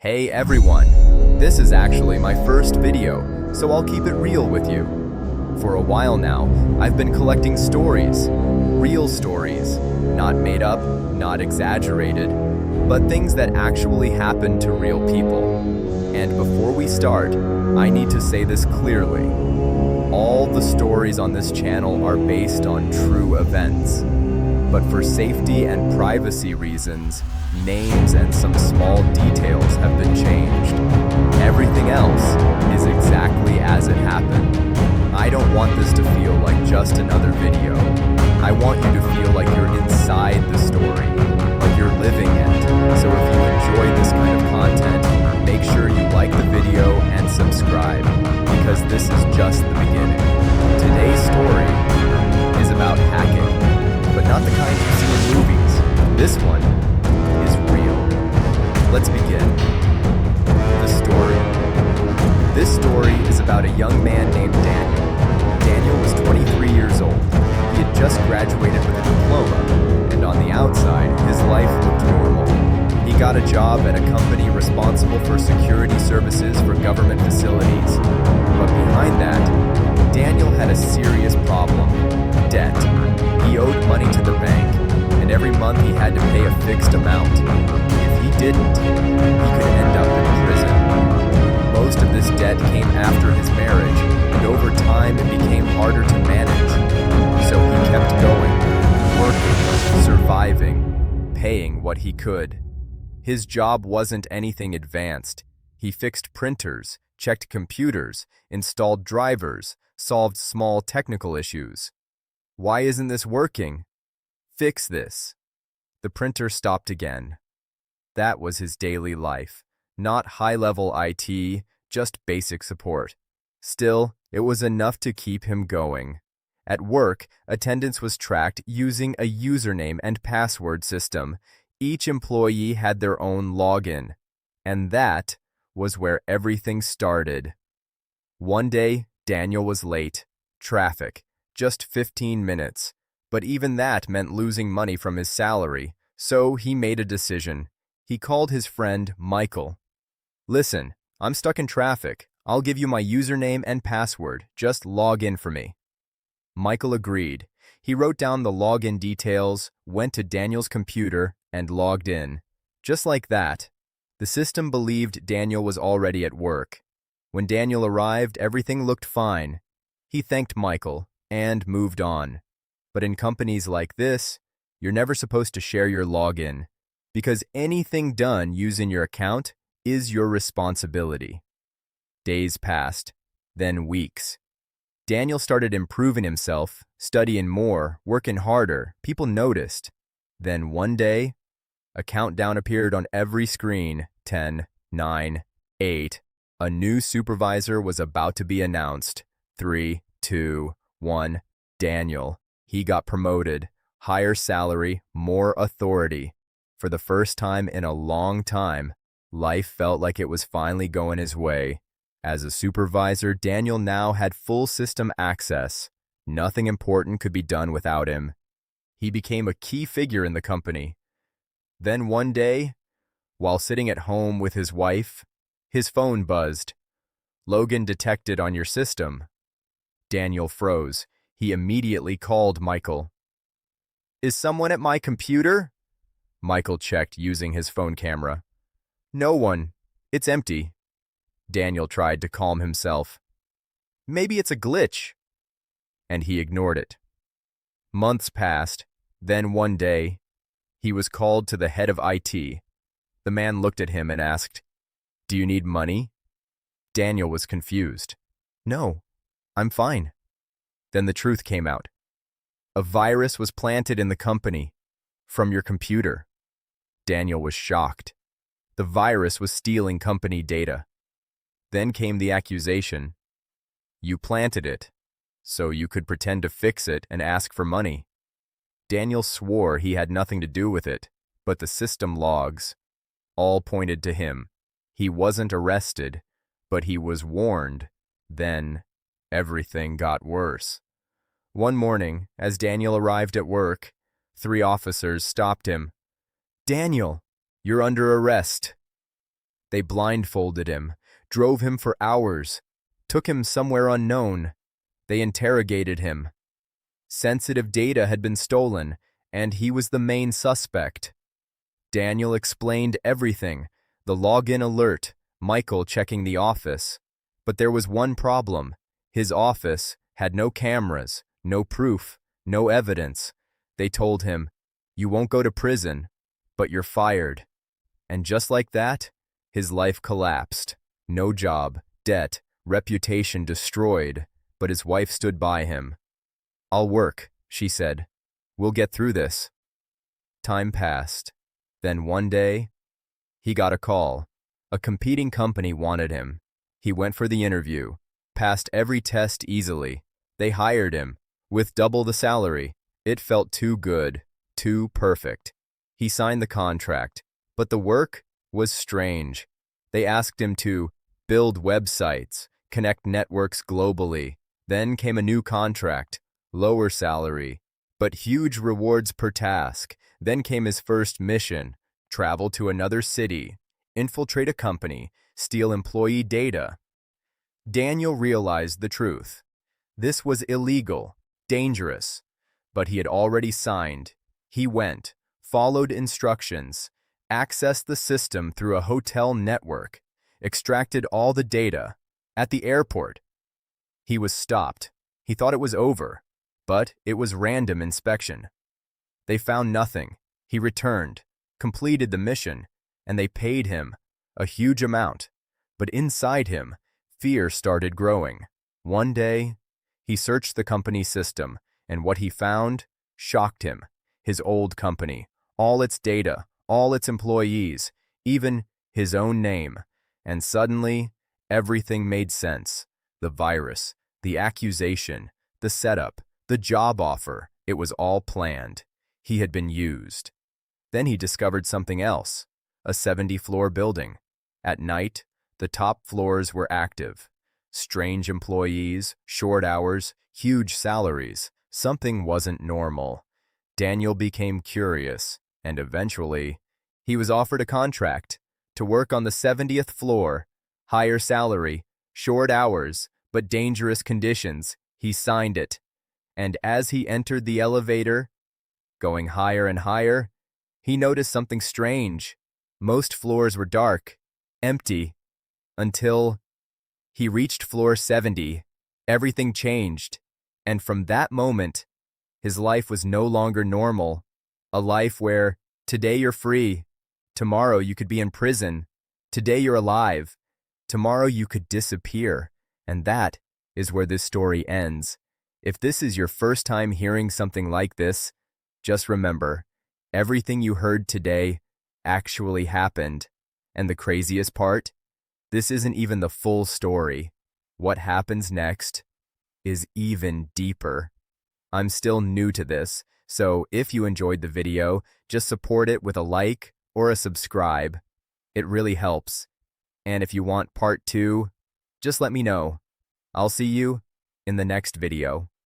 Hey everyone! This is actually my first video, so I'll keep it real with you. For a while now, I've been collecting stories. Real stories. Not made up, not exaggerated, but things that actually happened to real people. And before we start, I need to say this clearly. All the stories on this channel are based on true events. But for safety and privacy reasons, names and some small details have been changed. Everything else is exactly as it happened. I don't want this to feel like just another video. I want you to feel like you're inside the story, like you're living it. So if you enjoy this kind of content, make sure you like the video and subscribe, because this is just the beginning. Today's story is about hacking, but not the kind you see in movies. This one is real. Let's begin. The story. This story is about a young man named Daniel. Daniel was 23 years old. He had just graduated with a diploma, and on the outside, his life looked normal. He got a job at a company responsible for security services for government facilities. But behind that, Daniel had a serious problem: debt. He owed money to the bank, and every month he had to pay a fixed amount. If he didn't, he could end up in prison. Most of this debt came after his marriage, and over time it became harder to manage. So he kept going, working, surviving, paying what he could. His job wasn't anything advanced. He fixed printers, checked computers, installed drivers, solved small technical issues. Why isn't this working? Fix this. The printer stopped again. That was his daily life. Not high-level IT, just basic support. Still, it was enough to keep him going. At work, attendance was tracked using a username and password system. Each employee had their own login. And that was where everything started. One day, Daniel was late. Traffic. Just 15 minutes. But even that meant losing money from his salary, so he made a decision. He called his friend, Michael. "Listen, I'm stuck in traffic. I'll give you my username and password. Just log in for me." Michael agreed. He wrote down the login details, went to Daniel's computer, and logged in. Just like that. The system believed Daniel was already at work. When Daniel arrived, everything looked fine. He thanked Michael and moved on. But in companies like this, you're never supposed to share your login, because anything done using your account is your responsibility. Days passed, then weeks. Daniel started improving himself, studying more, working harder. People noticed. Then one day, a countdown appeared on every screen: 10, 9, 8. A new supervisor was about to be announced. 3, 2, 1. Daniel. He got promoted. Higher salary, more authority. For the first time in a long time, life felt like it was finally going his way. As a supervisor, Daniel now had full system access. Nothing important could be done without him. He became a key figure in the company. Then one day, while sitting at home with his wife, his phone buzzed. "Logan detected on your system." Daniel froze. He immediately called Michael. "Is someone at my computer?" Michael checked using his phone camera. "No one. It's empty." Daniel tried to calm himself. "Maybe it's a glitch." And he ignored it. Months passed. Then one day, he was called to the head of IT. The man looked at him and asked, "Do you need money?" Daniel was confused. "No, I'm fine." Then the truth came out. A virus was planted in the company from your computer. Daniel was shocked. The virus was stealing company data. Then came the accusation. You planted it, so you could pretend to fix it and ask for money. Daniel swore he had nothing to do with it, but the system logs all pointed to him. He wasn't arrested, but he was warned. Then everything got worse. One morning, as Daniel arrived at work, 3 officers stopped him. "Daniel, you're under arrest." They blindfolded him, drove him for hours, took him somewhere unknown. They interrogated him. Sensitive data had been stolen, and he was the main suspect. Daniel explained everything, the login alert, Michael checking the office. But there was one problem. His office had no cameras, no proof, no evidence. They told him, "You won't go to prison, but you're fired." And just like that, his life collapsed. No job, debt, reputation destroyed, but his wife stood by him. "I'll work," she said. "We'll get through this." Time passed. Then one day, he got a call. A competing company wanted him. He went for the interview, passed every test easily. They hired him, with double the salary. It felt too good, too perfect. He signed the contract, but the work was strange. They asked him to build websites, connect networks globally. Then came a new contract, lower salary, but huge rewards per task. Then came his first mission, travel to another city, infiltrate a company, steal employee data. Daniel realized the truth. This was illegal, dangerous, but he had already signed. He went, followed instructions, accessed the system through a hotel network, extracted all the data. At the airport, he was stopped. He thought it was over, but it was random inspection. They found nothing. He returned, completed the mission, and they paid him a huge amount. But inside him, fear started growing. One day, he searched the company system, and what he found shocked him. His old company, all its data, all its employees, even his own name. And suddenly, everything made sense. The virus, the accusation, the setup, the job offer, it was all planned. He had been used. Then he discovered something else, a 70-floor building. At night, the top floors were active. Strange employees, short hours, huge salaries. Something wasn't normal. Daniel became curious, and eventually, he was offered a contract to work on the 70th floor, higher salary, short hours, but dangerous conditions. He signed it. And as he entered the elevator, going higher and higher, he noticed something strange. Most floors were dark, empty, until he reached floor 70. Everything changed, and from that moment, his life was no longer normal. A life where today you're free, tomorrow you could be in prison, today you're alive, tomorrow you could disappear, and that is where this story ends. If this is your first time hearing something like this, just remember, everything you heard today actually happened. And the craziest part? This isn't even the full story. What happens next is even deeper. I'm still new to this, so if you enjoyed the video, just support it with a like or a subscribe. It really helps. And if you want part 2, just let me know. I'll see you in the next video.